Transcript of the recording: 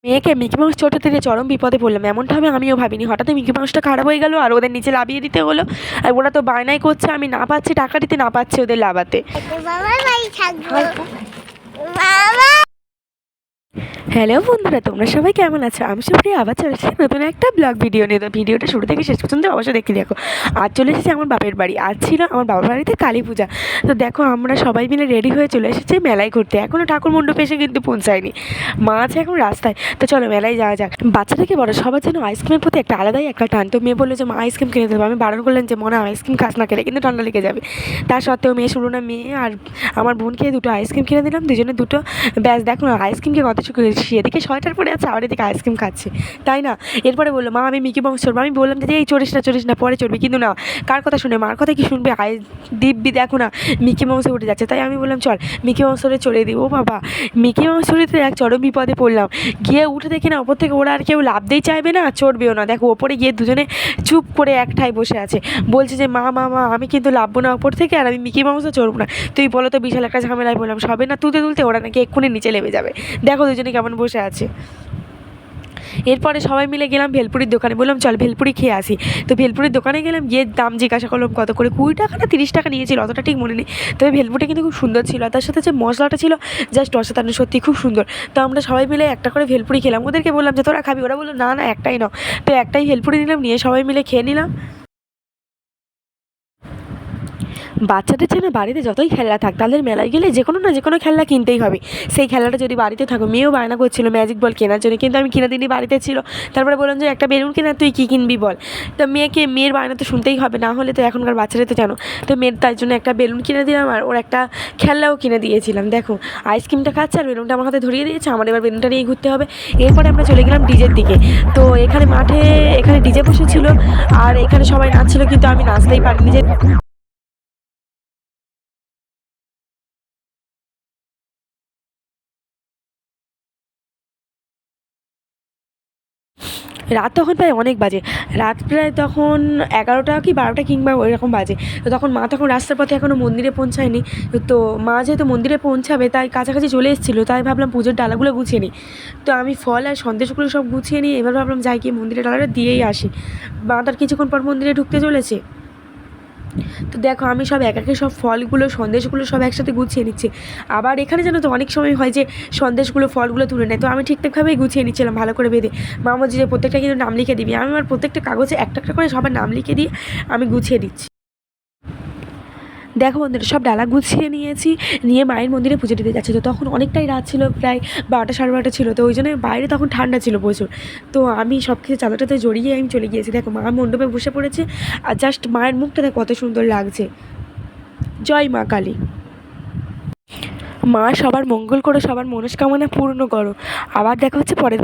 মেয়েকে Mickey mouse ছোট থেকে চরম বিপদে পড়লাম, এমনটা হবে আমিও ভাবিনি। হঠাৎই মিকি মাউসটা খারাপ হয়ে গেল আর ওদের নিচে লাবিয়ে দিতে হলো। আর ওরা তো বায়নাই করছে, আমি না পাচ্ছি টাকা দিতে, না পাচ্ছি ওদের লাবাতে। হ্যালো বন্ধুরা, তোমরা সবাই কেমন আছো? আমি সুপ্রিয়া আবার চলে এসেছি নতুন একটা ব্লগ ভিডিও নিয়ে। তো ভিডিওটা শুরু থেকে শেষ পর্যন্ত অবশ্যই দেখতে দেখো। আজ চলে এসেছি আমার বাপের বাড়ি। আজ ছিল আমার বাবার বাড়িতে কালী পূজা। তো দেখো আমরা সবাই মিলে রেডি হয়ে চলে এসেছি মেলায় ঘুরতে। এখনও ঠাকুর মণ্ডপে এসে কিন্তু পৌঁছায়নি, মা আছে এখন রাস্তায়। তো চলো মেলায় যাওয়া যাক। বাচ্চা থেকে বড় সবার জন্য আইসক্রিমের প্রতি একটা আলাদাই একটা টান। তো মেয়ে বললো যে মা আইসক্রিম কিনে দেবো। আমি বারণ করলেন যে মনে আইসক্রিম খাস না, খেলে কিন্তু ঠান্ডা লেগে যাবে। তার সত্ত্বেও মেয়ে শুরু না, মেয়ে আর আমার বোনকে দুটো আইসক্রিম কিনে দিলাম, দুজনে দুটো। ব্যাস দেখো না আইসক্রিমকে কত খুশি, এদিকে সোয়েটার পরে আছে আর এদিকে আইসক্রিম খাচ্ছে, তাই না? এরপরে বললো মা আমি মিকি মাউস চড়বো। আমি বললাম যে এই চড়িস না পরে চড়বি। কিন্তু না, কার কথা শুনে, মার কথা কি শুনবে? দিব্যি দেখো না মিকি মাউসে উঠে যাচ্ছে। তাই আমি বললাম চল মিকি মাউস ধরে চড়িয়ে দিই। ও বাবা, মিকি মাউস চড়িতে এক চরম বিপদে পড়লাম। গিয়ে উঠে দেখি না ওপর থেকে ওরা আর কেউ লাফতেই চাইবে না, চড়বেও না। দেখো ওপরে গিয়ে দুজনে চুপ করে একঠাই বসে আছে, বলছে যে মা আমি কিন্তু লাভবো না ওপর থেকে, আর আমি মিকি মাউসও চড়বো না। তুই বলো তো, বিশাল একটা ঝামেলায় বললাম। সবে না তুলতে ওরা নাকি এক্ষুনি নিচে নেমে যাবে। দেখো দুজনে কেমন বসে আছে। এরপরে সবাই মিলে গেলাম ভেলপুরির দোকানে, বললাম চল ভেলপুরি খেয়ে আসি। তো ভেলপুরির দোকানে গেলাম, গিয়ে দাম জিজ্ঞাসা করলাম কত করে, 20 টাকা না 30 টাকা নিয়েছিল, অতটা ঠিক মনে নেই। তবে ভেলপুরিটা কিন্তু খুব সুন্দর ছিল, আর তার সাথে যে মশলাটা ছিল জাস্ট অসাধারণ, সত্যি খুব সুন্দর। তো আমরা সবাই মিলে একটা করে ভেলপুরি খেলাম। ওদেরকে বললাম যে তোরা খাবি? ওরা বললো না একটাই নাও। তো একটাই ভেলপুরি নিলাম, নিয়ে সবাই মিলে খেয়ে নিলাম। বাচ্চাদের জন্য বাড়িতে যতই খেলনা থাক, তাদের মেলায় গেলে যে কোনো না যে কোনো খেলনা কিনতেই হবে। সেই খেলনাটা যদি বাড়িতে থাকো, মেয়েও বায়না করছিল ম্যাজিক বল কেনার জন্য, কিন্তু আমি কিনে দিনই, বাড়িতে ছিল। তারপরে বললাম যে একটা বেলুন কেনা, তুই কী কিনবি বল। তো মেয়ের বায়না তো শুনতেই হবে, না হলে তো এখনকার বাচ্চারা তো জানো। তো মেয়ের তার জন্য একটা বেলুন কিনে দিলাম, আর ওর একটা খেলনাও কিনে দিয়েছিলাম। দেখো আইসক্রিমটা খাচ্ছে আর বেলুনটা আমার হাতে ধরিয়ে দিয়েছে, আমার এবার বেলুনটা নিয়ে ঘুরতে হবে। এরপরে আমরা চলে গেলাম ডিজের দিকে। তো এখানে মাঠে এখানে ডিজে বসেছিল, আর এখানে সবাই নাচছিল, কিন্তু আমি নাচতেই পারিনি। যে রাত তখন প্রায় অনেক বাজে, রাত প্রায় তখন 11টা কি 12টা কিংবা ওই রকম বাজে। তো তখন মা তখন রাস্তার পথে এখনও মন্দিরে পৌঁছায়নি। তো মা যেহেতু মন্দিরে পৌঁছাবে তাই কাছাকাছি চলে এসেছিলো, তাই ভাবলাম পুজোর ডালাগুলো গুছিয়ে নিই। তো আমি ফল আর সন্দেশগুলো সব গুছিয়ে নিই। এবার ভাবলাম যাই গিয়ে মন্দিরে ডালাটা দিয়েই আসি। মা তার কিছুক্ষণ পর মন্দিরে ঢুকতে চলেছে। তো দেখো আমি সব একে সব ফলগুলো সন্দেশগুলো সব একসাথে গুছিয়ে নিচ্ছি। আবার এখানে যেন তো অনেক সময় হয় যে সন্দেশগুলো ফলগুলো তুলে নেয়, তো আমি ঠিকঠাকভাবেই গুছিয়ে নিচ্ছিলাম ভালো করে বেঁধে। মা বলছে যে প্রত্যেকটা কিন্তু নাম লিখে দিবি। আমি আমার প্রত্যেকটা কাগজে একটা একটা করে সবার নাম লিখে দিয়ে আমি গুছিয়ে দিচ্ছি। দেখো বন্ধুরা সব ডালা গুছিয়ে নিয়েছি, নিয়ে মায়ের মন্দিরে পুজো দিতে যাচ্ছি। তো তখন অনেকটাই রাত ছিল, প্রায় 12টা সাড়ে 12টা ছিল। তো ওই জন্য বাইরে তখন ঠান্ডা ছিল প্রচুর। তো আমি সব কিছু চাদরটাতে জড়িয়ে আমি চলে গিয়েছি। দেখো মা মণ্ডপে বসে পড়েছে, আর জাস্ট মায়ের মুখটা দেখো কত সুন্দর লাগছে। জয় মা কালী। মা সবার মঙ্গল করো, সবার মনস্কামনা পূর্ণ করো। আবার দেখা হচ্ছে পরের